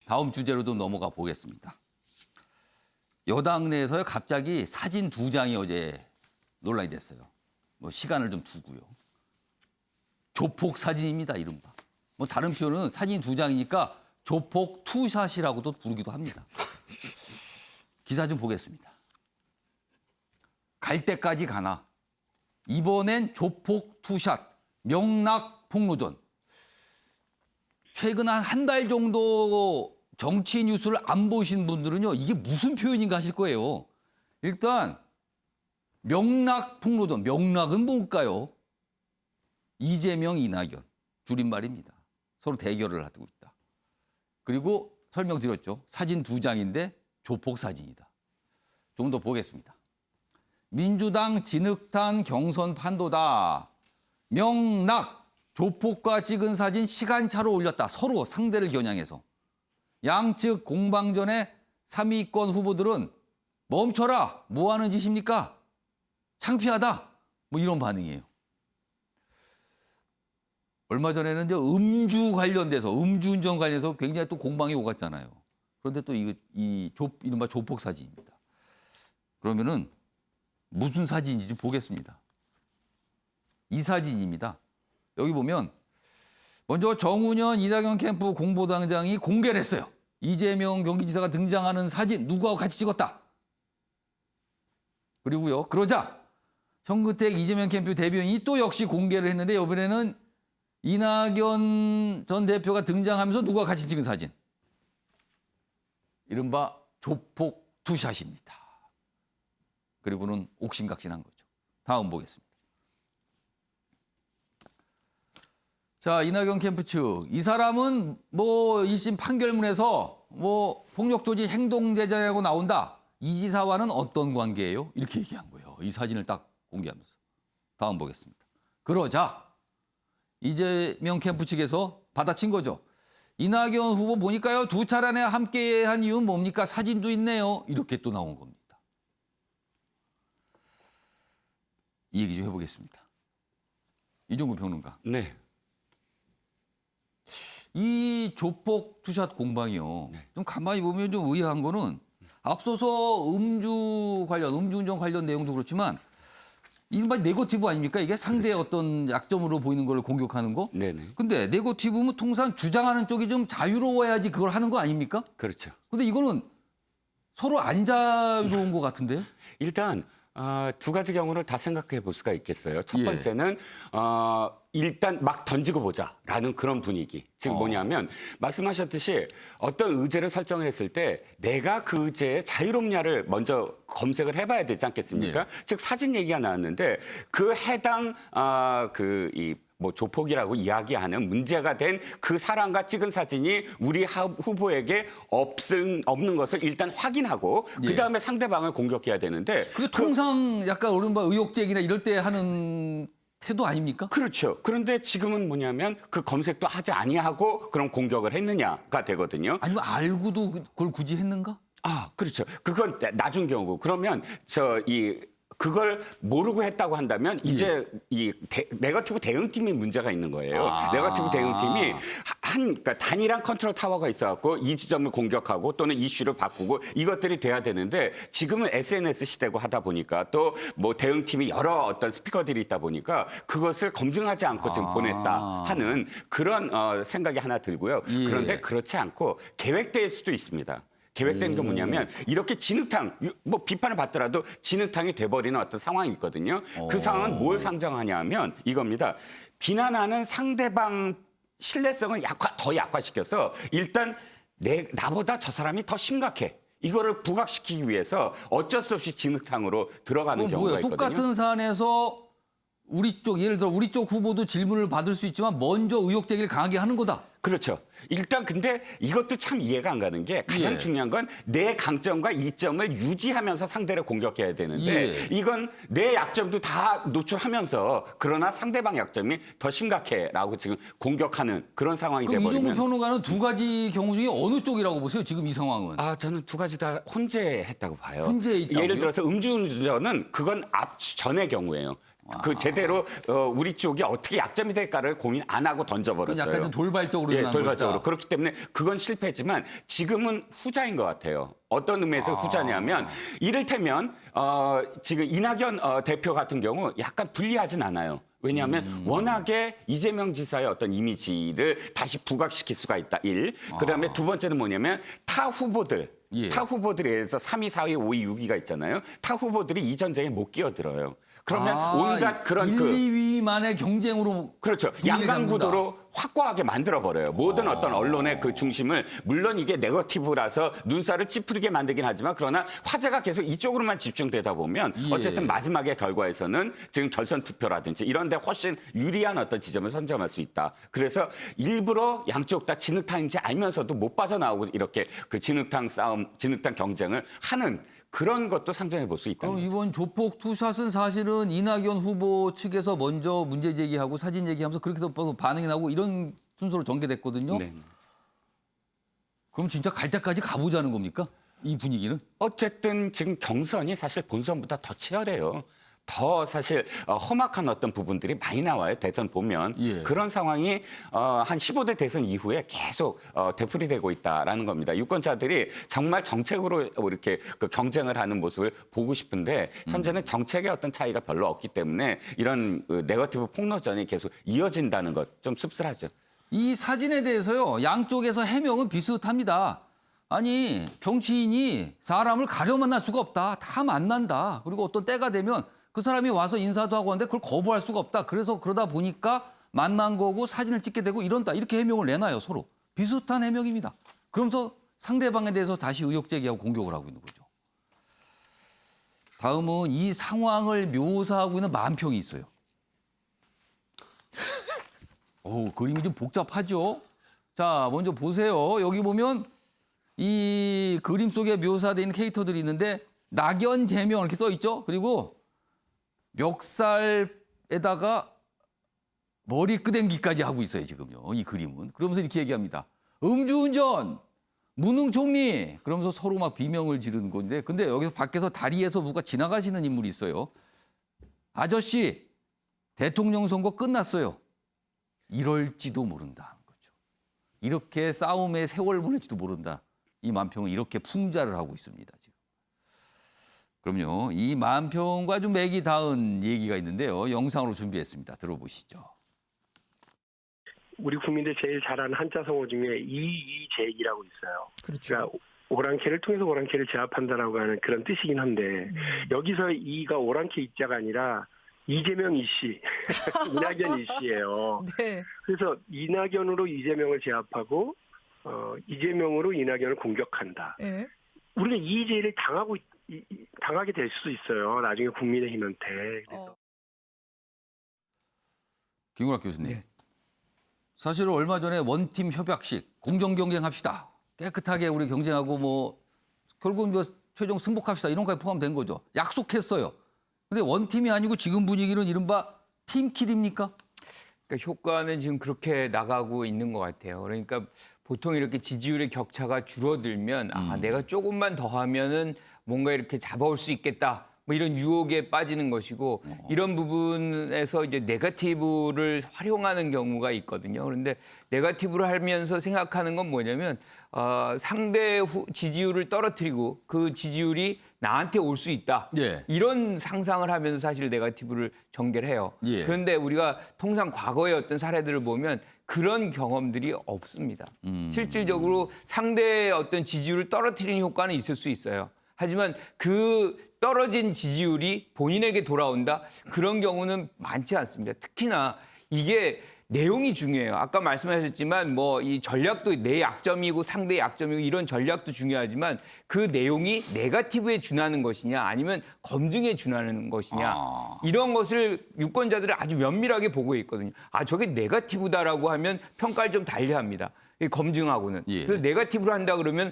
다음 주제로 좀 넘어가 보겠습니다. 여당 내에서요 갑자기 사진 2장이 어제 논란이 됐어요. 뭐 시간을 좀 두고요. 조폭 사진입니다, 이른바. 뭐 다른 표현은 사진 2장이니까 조폭 투샷이라고도 부르기도 합니다. 기사 좀 보겠습니다. 갈 때까지 가나. 이번엔 조폭 투샷, 명락 폭로전. 최근 한 달 정도 정치 뉴스를 안 보신 분들은요, 이게 무슨 표현인가 하실 거예요. 일단 명락 폭로전, 명락은 뭘까요? 이재명, 이낙연, 줄임말입니다. 서로 대결을 하고 있다. 그리고 설명드렸죠. 사진 2장인데 조폭 사진이다. 좀 더 보겠습니다. 민주당 진흙탕 경선 판도다. 명락, 조폭과 찍은 사진 시간차로 올렸다. 서로 상대를 겨냥해서. 양측 공방전에 3위권 후보들은 멈춰라. 뭐 하는 짓입니까? 창피하다. 뭐 이런 반응이에요. 얼마 전에는 이제 음주운전 관련해서 굉장히 또 공방이 오갔잖아요. 그런데 또 이른바 조폭 사진입니다. 그러면은 무슨 사진인지 좀 보겠습니다. 이 사진입니다. 여기 보면 먼저 정운현, 이낙연 캠프 공보당장이 공개를 했어요. 이재명 경기지사가 등장하는 사진 누구하고 같이 찍었다. 그리고요. 그러자 현근택 이재명 캠프 대변인이 또 역시 공개를 했는데 이번에는 이낙연 전 대표가 등장하면서 누가 같이 찍은 사진. 이른바 조폭 투샷입니다. 그리고는 옥신각신한 거죠. 다음 보겠습니다. 자, 이낙연 캠프 측. 이 사람은 뭐 1심 판결문에서 뭐 폭력 조직 행동제자라고 나온다. 이 지사와는 어떤 관계예요? 이렇게 얘기한 거예요. 이 사진을 딱 공개하면서. 다음 보겠습니다. 그러자 이재명 캠프 측에서 받아친 거죠. 이낙연 후보 보니까요. 2차례나 함께 한 이유는 뭡니까? 사진도 있네요. 이렇게 또 나온 겁니다. 이 얘기 좀 해보겠습니다. 이종구 평론가. 네. 이 조폭 투샷 공방이요. 좀 가만히 보면 좀 의아한 거는 앞서서 음주운전 관련 내용도 그렇지만 이른바 네거티브 아닙니까? 이게 상대의 어떤 약점으로 보이는 걸 공격하는 거? 네네. 근데 네거티브면 통상 주장하는 쪽이 좀 자유로워야지 그걸 하는 거 아닙니까? 그렇죠. 근데 이거는 서로 안 자유로운 것 같은데요? 일단 두 가지 경우를 다 생각해 볼 수가 있겠어요. 첫 예. 번째는 일단 막 던지고 보자라는 그런 분위기. 즉 뭐냐면 말씀하셨듯이 어떤 의제를 설정을 했을 때 내가 그 의제의 자유롭냐를 먼저 검색을 해봐야 되지 않겠습니까? 예. 즉 사진 얘기가 나왔는데 그 해당 뭐 조폭이라고 이야기하는 문제가 된 그 사람과 찍은 사진이 우리 후보에게 없는 것을 일단 확인하고 그다음에 상대방을 공격해야 되는데 그게 통상 약간 이른바 의혹제기나 이럴 때 하는 태도 아닙니까? 그렇죠. 그런데 지금은 뭐냐면 그 검색도 하지 아니하고 그런 공격을 했느냐가 되거든요. 아니면 알고도 그걸 굳이 했는가? 그렇죠. 그건 나중 경우고 그러면 그걸 모르고 했다고 한다면 이제 이 네거티브 대응팀이 문제가 있는 거예요. 네거티브 대응팀이 그러니까 단일한 컨트롤 타워가 있어갖고 이 지점을 공격하고 또는 이슈를 바꾸고 이것들이 돼야 되는데 지금은 SNS 시대고 하다 보니까 또 뭐 대응팀이 여러 어떤 스피커들이 있다 보니까 그것을 검증하지 않고 지금 보냈다 하는 그런 생각이 하나 들고요. 예. 그런데 그렇지 않고 계획될 수도 있습니다. 계획된 게 뭐냐면 이렇게 진흙탕, 뭐 비판을 받더라도 진흙탕이 돼버리는 어떤 상황이 있거든요. 그 상황은 뭘 상정하냐면 이겁니다. 비난하는 상대방 신뢰성을 더 약화시켜서 일단 나보다 저 사람이 더 심각해. 이거를 부각시키기 위해서 어쩔 수 없이 진흙탕으로 들어가는 경우가 있거든요. 똑같은 사안에서 예를 들어 우리 쪽 후보도 질문을 받을 수 있지만 먼저 의혹 제기를 강하게 하는 거다. 그렇죠. 일단 근데 이것도 참 이해가 안 가는 게 가장 중요한 건 내 강점과 이점을 유지하면서 상대를 공격해야 되는데 이건 내 약점도 다 노출하면서 그러나 상대방 약점이 더 심각해라고 지금 공격하는 그런 상황이 돼버리면. 이종구 평론가는 두 가지 경우 중에 어느 쪽이라고 보세요? 지금 이 상황은. 저는 두 가지 다 혼재했다고 봐요. 혼재해 있다고요? 예를 들어서 음주운전은 그건 전의 경우예요. 그 제대로 우리 쪽이 어떻게 약점이 될까를 고민 안 하고 그건 던져버렸어요. 약간 좀 돌발적으로 예, 일어난 돌발적으로. 것이다. 그렇기 때문에 그건 실패했지만 지금은 후자인 것 같아요. 어떤 의미에서 후자냐면 이를테면 지금 이낙연 대표 같은 경우 약간 불리하진 않아요. 왜냐하면 워낙에 이재명 지사의 어떤 이미지를 다시 부각시킬 수가 있다. 그다음에 두 번째는 뭐냐면 타 후보들. 예. 타 후보들에 의해서 3위, 4위, 5위, 6위가 있잖아요. 타 후보들이 이 전쟁에 못 끼어들어요. 그러면 온갖 그런 1, 2위만의 경쟁으로 그렇죠. 분위기를 양강구도로 확고하게 만들어버려요. 모든 어떤 언론의 그 중심을 물론 이게 네거티브라서 눈살을 찌푸리게 만들긴 하지만 그러나 화제가 계속 이쪽으로만 집중되다 보면 예. 어쨌든 마지막의 결과에서는 지금 결선 투표라든지 이런 데 훨씬 유리한 어떤 지점을 선점할 수 있다. 그래서 일부러 양쪽 다 진흙탕인지 알면서도 못 빠져나오고 이렇게 그 진흙탕 싸움, 진흙탕 경쟁을 하는 그런 것도 상정해 볼 수 있다. 그럼 이번 조폭 투샷은 사실은 이낙연 후보 측에서 먼저 문제 제기하고 사진 얘기하면서 그렇게 해서 반응이 나고 이런 순서로 전개됐거든요. 네. 그럼 진짜 갈 때까지 가보자는 겁니까? 이 분위기는? 어쨌든 지금 경선이 사실 본선보다 더 치열해요. 더 사실 험악한 어떤 부분들이 많이 나와요. 대선 보면. 예. 그런 상황이 한 15대 대선 이후에 계속 되풀이되고 있다라는 겁니다. 유권자들이 정말 정책으로 이렇게 그 경쟁을 하는 모습을 보고 싶은데 현재는 정책의 어떤 차이가 별로 없기 때문에 이런 네거티브 폭로전이 계속 이어진다는 것 좀 씁쓸하죠. 이 사진에 대해서요. 양쪽에서 해명은 비슷합니다. 아니 정치인이 사람을 가려 만날 수가 없다. 다 만난다. 그리고 어떤 때가 되면 그 사람이 와서 인사도 하고 하는데 그걸 거부할 수가 없다. 그래서 그러다 보니까 만난 거고 사진을 찍게 되고 이런다. 이렇게 해명을 내놔요. 서로. 비슷한 해명입니다. 그러면서 상대방에 대해서 다시 의혹 제기하고 공격을 하고 있는 거죠. 다음은 이 상황을 묘사하고 있는 만평이 있어요. 그림이 좀 복잡하죠? 자, 먼저 보세요. 여기 보면 이 그림 속에 묘사되어 있는 캐릭터들이 있는데 낙연 제명 이렇게 써 있죠? 그리고 멱살에다가 머리 끄댕기까지 하고 있어요, 지금요. 이 그림은. 그러면서 이렇게 얘기합니다. 음주운전, 무능총리. 그러면서 서로 막 비명을 지르는 건데 근데 여기서 밖에서 다리에서 누가 지나가시는 인물이 있어요. 아저씨, 대통령 선거 끝났어요. 이럴지도 모른다. 거죠. 이렇게 싸움의 세월 보낼지도 모른다. 이 만평은 이렇게 풍자를 하고 있습니다. 지금. 그럼요. 이 만평과 좀 맥이 닿은 얘기가 있는데요. 영상으로 준비했습니다. 들어보시죠. 우리 국민들 제일 잘 아는 한자 성어 중에 이의제기라고 있어요. 그렇죠. 그러니까 오랑캐를 통해서 오랑캐를 제압한다라고 하는 그런 뜻이긴 한데 여기서 이가 오랑캐 이자가 아니라 이재명 이씨, 이낙연 이씨예요. 네. 그래서 이낙연으로 이재명을 제압하고 이재명으로 이낙연을 공격한다. 네. 우리가 이의제를 당하게 될 수도 있어요. 나중에 국민의힘한테. 그래서. 김구락 교수님. 네. 사실 얼마 전에 원팀 협약식 공정 경쟁합시다. 깨끗하게 우리 경쟁하고 뭐 결국은 뭐 최종 승복합시다. 이런 거에 포함된 거죠. 약속했어요. 근데 원팀이 아니고 지금 분위기는 이른바 팀킬입니까? 그러니까 효과는 지금 그렇게 나가고 있는 것 같아요. 그러니까 보통 이렇게 지지율의 격차가 줄어들면 내가 조금만 더 하면은 뭔가 이렇게 잡아올 수 있겠다. 뭐 이런 유혹에 빠지는 것이고 이런 부분에서 이제 네거티브를 활용하는 경우가 있거든요. 그런데 네거티브를 하면서 생각하는 건 뭐냐면 상대 지지율을 떨어뜨리고 그 지지율이 나한테 올 수 있다. 예. 이런 상상을 하면서 사실 네거티브를 전개를 해요. 예. 그런데 우리가 통상 과거의 어떤 사례들을 보면 그런 경험들이 없습니다. 실질적으로 상대의 어떤 지지율을 떨어뜨리는 효과는 있을 수 있어요. 하지만 그 떨어진 지지율이 본인에게 돌아온다? 그런 경우는 많지 않습니다. 특히나 이게 내용이 중요해요. 아까 말씀하셨지만 뭐 이 전략도 내 약점이고 상대의 약점이고 이런 전략도 중요하지만 그 내용이 네거티브에 준하는 것이냐 아니면 검증에 준하는 것이냐 이런 것을 유권자들은 아주 면밀하게 보고 있거든요. 저게 네거티브다라고 하면 평가를 좀 달리합니다. 검증하고는. 예. 그래서 네거티브를 한다 그러면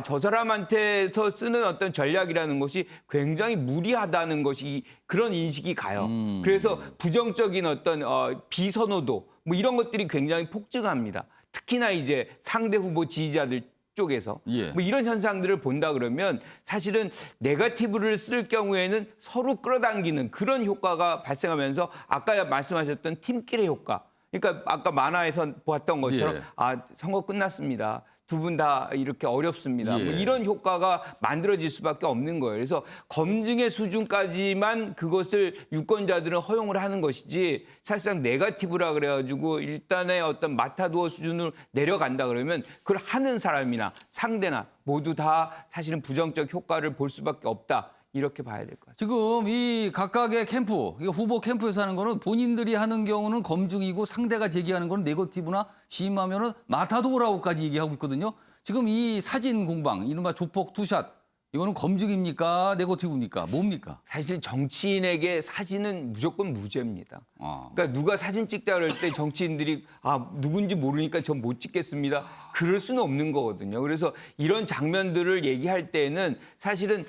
저 사람한테서 쓰는 어떤 전략이라는 것이 굉장히 무리하다는 것이 그런 인식이 가요. 그래서 부정적인 어떤 비선호도 뭐 이런 것들이 굉장히 폭증합니다. 특히나 이제 상대 후보 지지자들 쪽에서 예. 뭐 이런 현상들을 본다 그러면 사실은 네거티브를 쓸 경우에는 서로 끌어당기는 그런 효과가 발생하면서 아까 말씀하셨던 팀끼리 효과. 그러니까 아까 만화에서 보았던 것처럼 예. 아 선거 끝났습니다. 두 분 다 이렇게 어렵습니다. 예. 뭐 이런 효과가 만들어질 수밖에 없는 거예요. 그래서 검증의 수준까지만 그것을 유권자들은 허용을 하는 것이지 사실상 네거티브라 그래가지고 일단의 어떤 마타도어 수준으로 내려간다 그러면 그걸 하는 사람이나 상대나 모두 다 사실은 부정적 효과를 볼 수밖에 없다. 이렇게 봐야 될 것 같아요. 지금 이 각각의 캠프, 이거 후보 캠프에서 하는 거는 본인들이 하는 경우는 검증이고 상대가 제기하는 거는 네거티브나 시임하면은 마타도라고까지 얘기하고 있거든요. 지금 이 사진 공방, 이른바 조폭 투샷, 이거는 검증입니까? 네거티브입니까? 뭡니까? 사실 정치인에게 사진은 무조건 무죄입니다. 아. 그러니까 누가 사진 찍자 그럴 때 정치인들이 아 누군지 모르니까 전 못 찍겠습니다. 그럴 수는 없는 거거든요. 그래서 이런 장면들을 얘기할 때는 사실은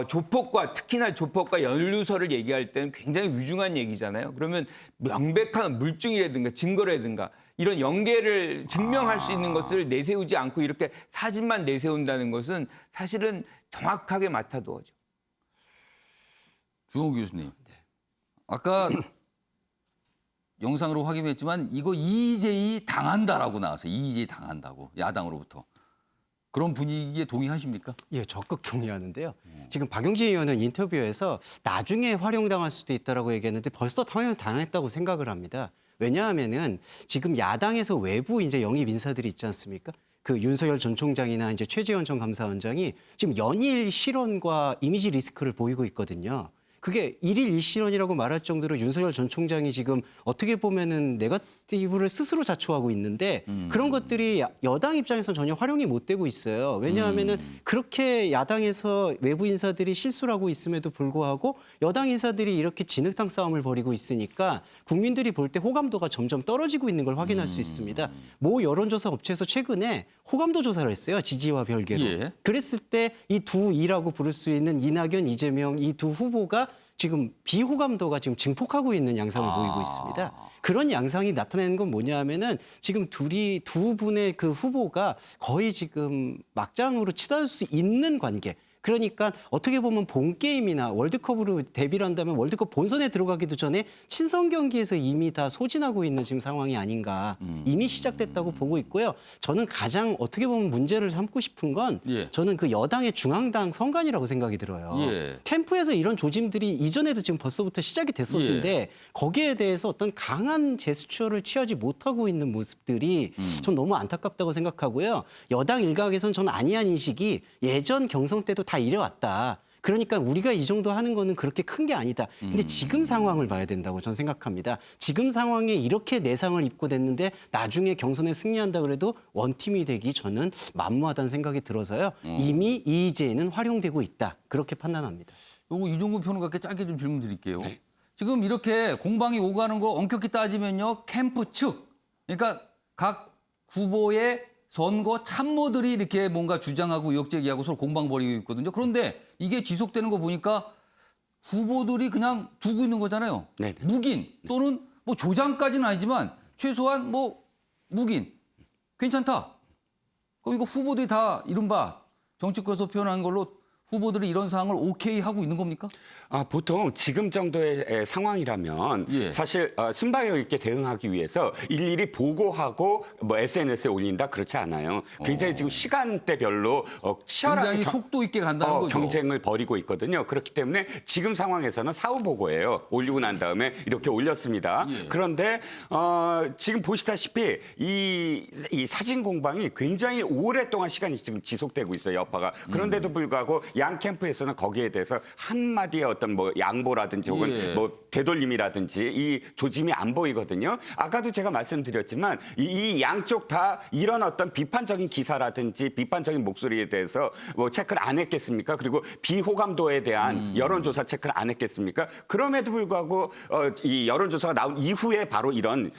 조폭과 특히나 조폭과 연루설을 얘기할 때는 굉장히 위중한 얘기잖아요. 그러면 명백한 물증이라든가 증거라든가 이런 연계를 증명할 수 있는 것을 내세우지 않고 이렇게 사진만 내세운다는 것은 사실은 정확하게 마타도어죠. 주홍 교수님. 아까 영상으로 확인했지만 이거 이재희 당한다라고 나왔어요. 이재희 당한다고 야당으로부터. 그런 분위기에 동의하십니까? 예, 적극 동의하는데요. 지금 박용진 의원은 인터뷰에서 나중에 활용당할 수도 있다라고 얘기했는데 벌써 당했다고 생각을 합니다. 왜냐하면은 지금 야당에서 외부 이제 영입 인사들이 있지 않습니까? 그 윤석열 전 총장이나 이제 최재원 전 감사원장이 지금 연일 실언과 이미지 리스크를 보이고 있거든요. 그게 일일 일실언이라고 말할 정도로 윤석열 전 총장이 지금 어떻게 보면은 네거티브를 스스로 자초하고 있는데 그런 것들이 여당 입장에서 전혀 활용이 못 되고 있어요. 왜냐하면은 그렇게 야당에서 외부 인사들이 실수를 하고 있음에도 불구하고 여당 인사들이 이렇게 진흙탕 싸움을 벌이고 있으니까 국민들이 볼 때 호감도가 점점 떨어지고 있는 걸 확인할 수 있습니다. 모 여론조사 업체에서 최근에 호감도 조사를 했어요. 지지와 별개로. 예. 그랬을 때 이 두 이라고 부를 수 있는 이낙연, 이재명 이 두 후보가 지금 비호감도가 지금 증폭하고 있는 양상을 보이고 있습니다. 그런 양상이 나타내는 건 뭐냐 하면은 지금 두 분의 그 후보가 거의 지금 막장으로 치닫을 수 있는 관계. 그러니까 어떻게 보면 본 게임이나 월드컵으로 데뷔를 한다면 월드컵 본선에 들어가기도 전에 친선 경기에서 이미 다 소진하고 있는 지금 상황이 아닌가. 이미 시작됐다고 보고 있고요. 저는 가장 어떻게 보면 문제를 삼고 싶은 건 예. 저는 그 여당의 중앙당 선관이라고 생각이 들어요. 예. 캠프에서 이런 조짐들이 이전에도 지금 벌써부터 시작이 됐었는데 예. 거기에 대해서 어떤 강한 제스처를 취하지 못하고 있는 모습들이 전 너무 안타깝다고 생각하고요. 여당 일각에서는 저는 아니한 인식이 예전 경선 때도 다 이래왔다. 그러니까 우리가 이 정도 하는 거는 그렇게 큰 게 아니다. 근데 지금 상황을 봐야 된다고 저는 생각합니다. 지금 상황에 이렇게 내상을 입고 됐는데 나중에 경선에 승리한다 그래도 원팀이 되기 저는 만무하다는 생각이 들어서요. 이미 이의제는 활용되고 있다. 그렇게 판단합니다. 요거 이종구 평론가께 짧게 좀 질문 드릴게요. 지금 이렇게 공방이 오가는 거 엄격히 따지면요. 캠프 측, 그러니까 각 후보의 선거 참모들이 이렇게 뭔가 주장하고 의혹 제기하고 서로 공방 벌이고 있거든요. 그런데 이게 지속되는 거 보니까 후보들이 그냥 두고 있는 거잖아요. 네네. 묵인 또는 뭐 조장까지는 아니지만 최소한 뭐 묵인 괜찮다. 그럼 이거 후보들이 다 이른바 정치권에서 표현하는 걸로 후보들이 이런 사항을 오케이 하고 있는 겁니까? 보통 지금 정도의 상황이라면 예. 사실 순발력 있게 대응하기 위해서 일일이 보고하고 뭐 SNS에 올린다 그렇지 않아요. 굉장히 지금 시간대별로 치열하게 굉장히 속도 있게 간다는 거죠. 경쟁을 벌이고 있거든요. 그렇기 때문에 지금 상황에서는 사후 보고예요. 올리고 난 다음에 이렇게 올렸습니다. 예. 그런데 지금 보시다시피 이 사진 공방이 굉장히 오랫동안 시간이 지금 지속되고 있어요. 여파가. 그런데도 불구하고 양 캠프에서는 거기에 대해서 한마디의 어떤 뭐 양보라든지 혹은 예. 뭐 되돌림이라든지 이 조짐이 안 보이거든요. 아까도 제가 말씀드렸지만 이 양쪽 다 이런 어떤 비판적인 기사라든지 비판적인 목소리에 대해서 뭐 체크를 안 했겠습니까? 그리고 비호감도에 대한 여론조사 체크를 안 했겠습니까? 그럼에도 불구하고 이 여론조사가 나온 이후에 바로 이런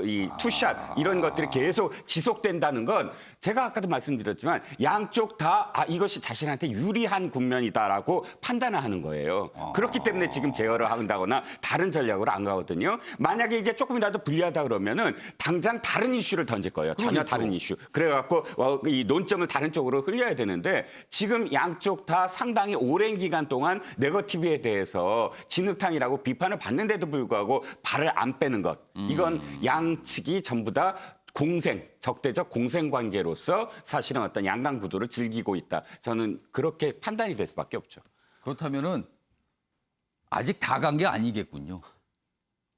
이 투샷 이런 것들이 계속 지속된다는 건 제가 아까도 말씀드렸지만 양쪽 다 이것이 자신한테 유리한 유리한 국면이다라고 판단을 하는 거예요. 그렇기 때문에 지금 제어를 한다거나 다른 전략으로 안 가거든요. 만약에 이게 조금이라도 불리하다 그러면은 당장 다른 이슈를 던질 거예요. 전혀 그러겠죠. 다른 이슈. 그래갖고 이 논점을 다른 쪽으로 흘려야 되는데 지금 양쪽 다 상당히 오랜 기간 동안 네거티브에 대해서 진흙탕이라고 비판을 받는데도 불구하고 발을 안 빼는 것. 이건 양측이 전부 다 적대적 공생 관계로서 사실은 어떤 양강 구도를 즐기고 있다. 저는 그렇게 판단이 될 수밖에 없죠. 그렇다면은 아직 다 간 게 아니겠군요.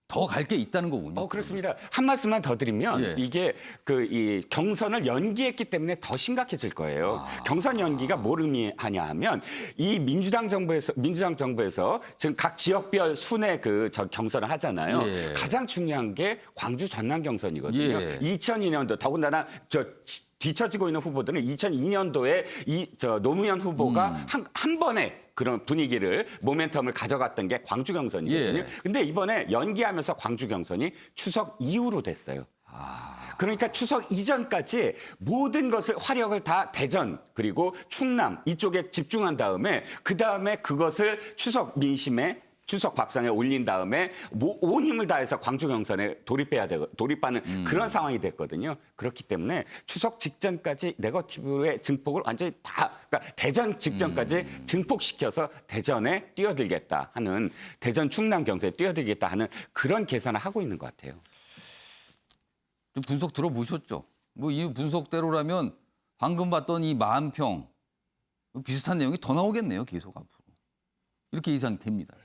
더 갈 게 있다는 거군요. 그렇습니다. 한 말씀만 더 드리면 예. 이게 이 경선을 연기했기 때문에 더 심각해질 거예요. 경선 연기가 뭘 의미하냐 하면 이 민주당 정부에서 지금 각 지역별 순회 경선을 하잖아요. 예. 가장 중요한 게 광주 전남 경선이거든요. 예. 2002년도 더군다나 뒤처지고 있는 후보들은 2002년도에 노무현 후보가 한 번에 그런 분위기를 모멘텀을 가져갔던 게 광주 경선이거든요. 예. 근데 이번에 연기하면서 광주 경선이 추석 이후로 됐어요. 그러니까 추석 이전까지 모든 것을 화력을 다 대전 그리고 충남 이쪽에 집중한 다음에 그다음에 그것을 추석 민심에 추석 밥상에 올린 다음에 온 힘을 다해서 광주 경선에 돌입하는 그런 상황이 됐거든요. 그렇기 때문에 추석 직전까지 네거티브의 증폭을 완전히 그러니까 대전 직전까지 증폭시켜서 대전에 뛰어들겠다 하는 대전 충남 경선에 뛰어들겠다 하는 그런 계산을 하고 있는 것 같아요. 좀 분석 들어보셨죠? 뭐 이 분석대로라면 방금 봤던 이 10,000평 비슷한 내용이 더 나오겠네요. 계속 앞으로. 이렇게 예상됩니다.